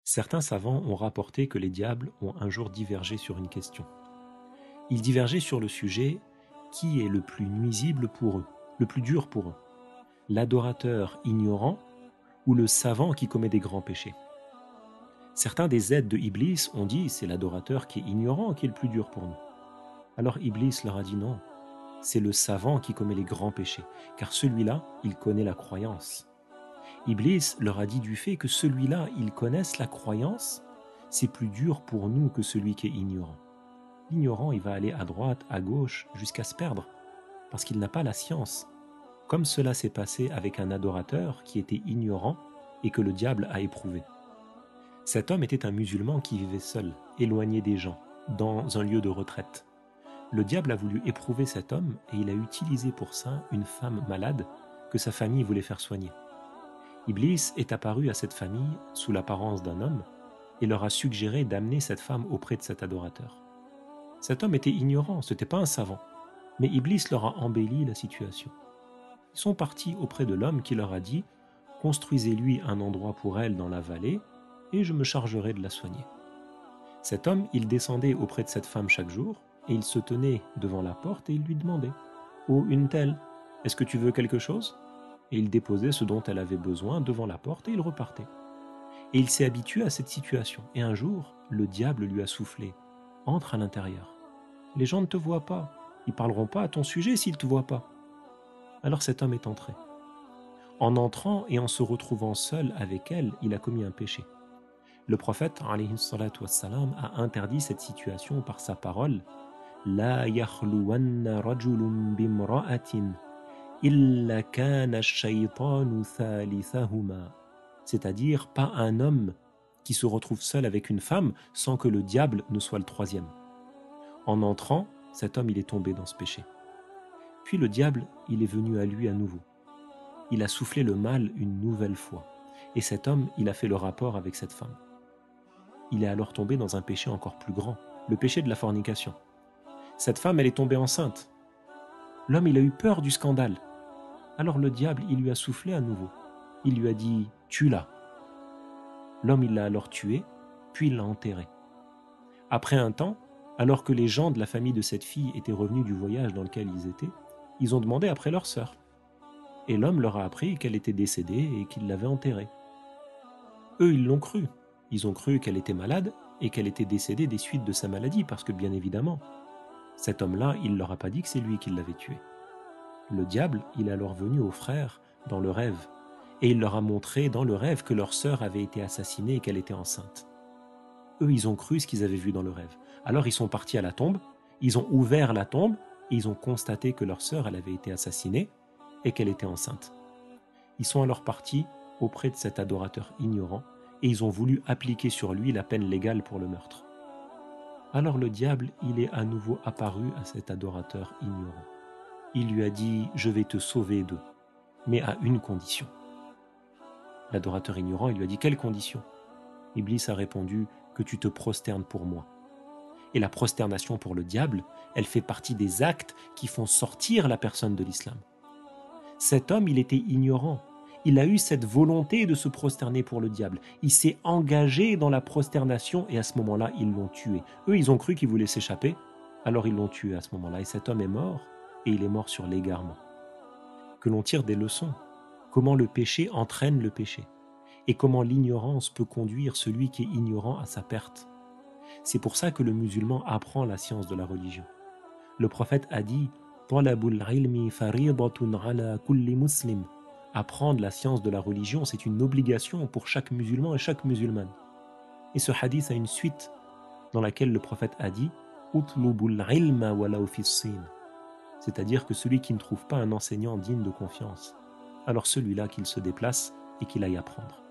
Certains savants ont rapporté que les diables ont un jour divergé sur une question. Ils divergeaient sur le sujet qui est le plus nuisible pour eux, le plus dur pour eux, l'adorateur ignorant ou le savant qui commet des grands péchés. Certains des aides de Iblis ont dit c'est l'adorateur qui est ignorant qui est le plus dur pour nous. Alors Iblis leur a dit non, c'est le savant qui commet les grands péchés, car celui-là, il connaît la croyance. Iblis leur a dit du fait que celui-là, ils connaissent la croyance, c'est plus dur pour nous que celui qui est ignorant. L'ignorant, il va aller à droite, à gauche, jusqu'à se perdre, parce qu'il n'a pas la science. Comme cela s'est passé avec un adorateur qui était ignorant et que le diable a éprouvé. Cet homme était un musulman qui vivait seul, éloigné des gens, dans un lieu de retraite. Le diable a voulu éprouver cet homme et il a utilisé pour ça une femme malade que sa famille voulait faire soigner. Iblis est apparu à cette famille sous l'apparence d'un homme et leur a suggéré d'amener cette femme auprès de cet adorateur. Cet homme était ignorant, ce n'était pas un savant, mais Iblis leur a embelli la situation. Ils sont partis auprès de l'homme qui leur a dit « Construisez-lui un endroit pour elle dans la vallée et je me chargerai de la soigner. » Cet homme, il descendait auprès de cette femme chaque jour et il se tenait devant la porte et il lui demandait « Oh, une telle, est-ce que tu veux quelque chose ?» Et il déposait ce dont elle avait besoin devant la porte et il repartait. Et il s'est habitué à cette situation. Et un jour, le diable lui a soufflé « Entre à l'intérieur. Les gens ne te voient pas. Ils ne parleront pas à ton sujet s'ils ne te voient pas. » Alors cet homme est entré. En entrant et en se retrouvant seul avec elle, il a commis un péché. Le prophète alayhi salatu wassalam, a interdit cette situation par sa parole « La yakhluwanna rajulun bimra'atin » Illa kana ash-shaytanu thalithahuma, c'est-à-dire pas un homme qui se retrouve seul avec une femme sans que le diable ne soit le troisième. En entrant, cet homme il est tombé dans ce péché. Puis le diable il est venu à lui à nouveau. Il a soufflé le mal une nouvelle fois et cet homme il a fait le rapport avec cette femme. Il est alors tombé dans un péché encore plus grand, le péché de la fornication. Cette femme elle est tombée enceinte. L'homme il a eu peur du scandale. Alors le diable, il lui a soufflé à nouveau. Il lui a dit « tue-la ». L'homme, il l'a alors tué, puis il l'a enterré. Après un temps, alors que les gens de la famille de cette fille étaient revenus du voyage dans lequel ils étaient, ils ont demandé après leur sœur. Et l'homme leur a appris qu'elle était décédée et qu'il l'avait enterrée. Eux, ils l'ont cru. Ils ont cru qu'elle était malade et qu'elle était décédée des suites de sa maladie, parce que bien évidemment, cet homme-là, il ne leur a pas dit que c'est lui qui l'avait tuée. Le diable, il est alors venu aux frères dans le rêve, et il leur a montré dans le rêve que leur sœur avait été assassinée et qu'elle était enceinte. Eux, ils ont cru ce qu'ils avaient vu dans le rêve. Alors ils sont partis à la tombe, ils ont ouvert la tombe, et ils ont constaté que leur sœur, elle avait été assassinée et qu'elle était enceinte. Ils sont alors partis auprès de cet adorateur ignorant, et ils ont voulu appliquer sur lui la peine légale pour le meurtre. Alors le diable, il est à nouveau apparu à cet adorateur ignorant. Il lui a dit « Je vais te sauver d'eux, mais à une condition. » L'adorateur ignorant, il lui a dit « Quelle condition ?» Iblis a répondu « Que tu te prosternes pour moi. » Et la prosternation pour le diable, elle fait partie des actes qui font sortir la personne de l'islam. Cet homme, il était ignorant. Il a eu cette volonté de se prosterner pour le diable. Il s'est engagé dans la prosternation et à ce moment-là, ils l'ont tué. Eux, ils ont cru qu'il voulait s'échapper, alors ils l'ont tué à ce moment-là. Et cet homme est mort. Et il est mort sur l'égarement. Que l'on tire des leçons. Comment le péché entraîne le péché. Et comment l'ignorance peut conduire celui qui est ignorant à sa perte. C'est pour ça que le musulman apprend la science de la religion. Le prophète a dit « Talabul ilmi faridatun ala kulli muslim » Apprendre la science de la religion, c'est une obligation pour chaque musulman et chaque musulmane. Et ce hadith a une suite dans laquelle le prophète a dit « Utlubul ilma walau fis sin » c'est-à-dire que celui qui ne trouve pas un enseignant digne de confiance, alors celui-là qu'il se déplace et qu'il aille apprendre.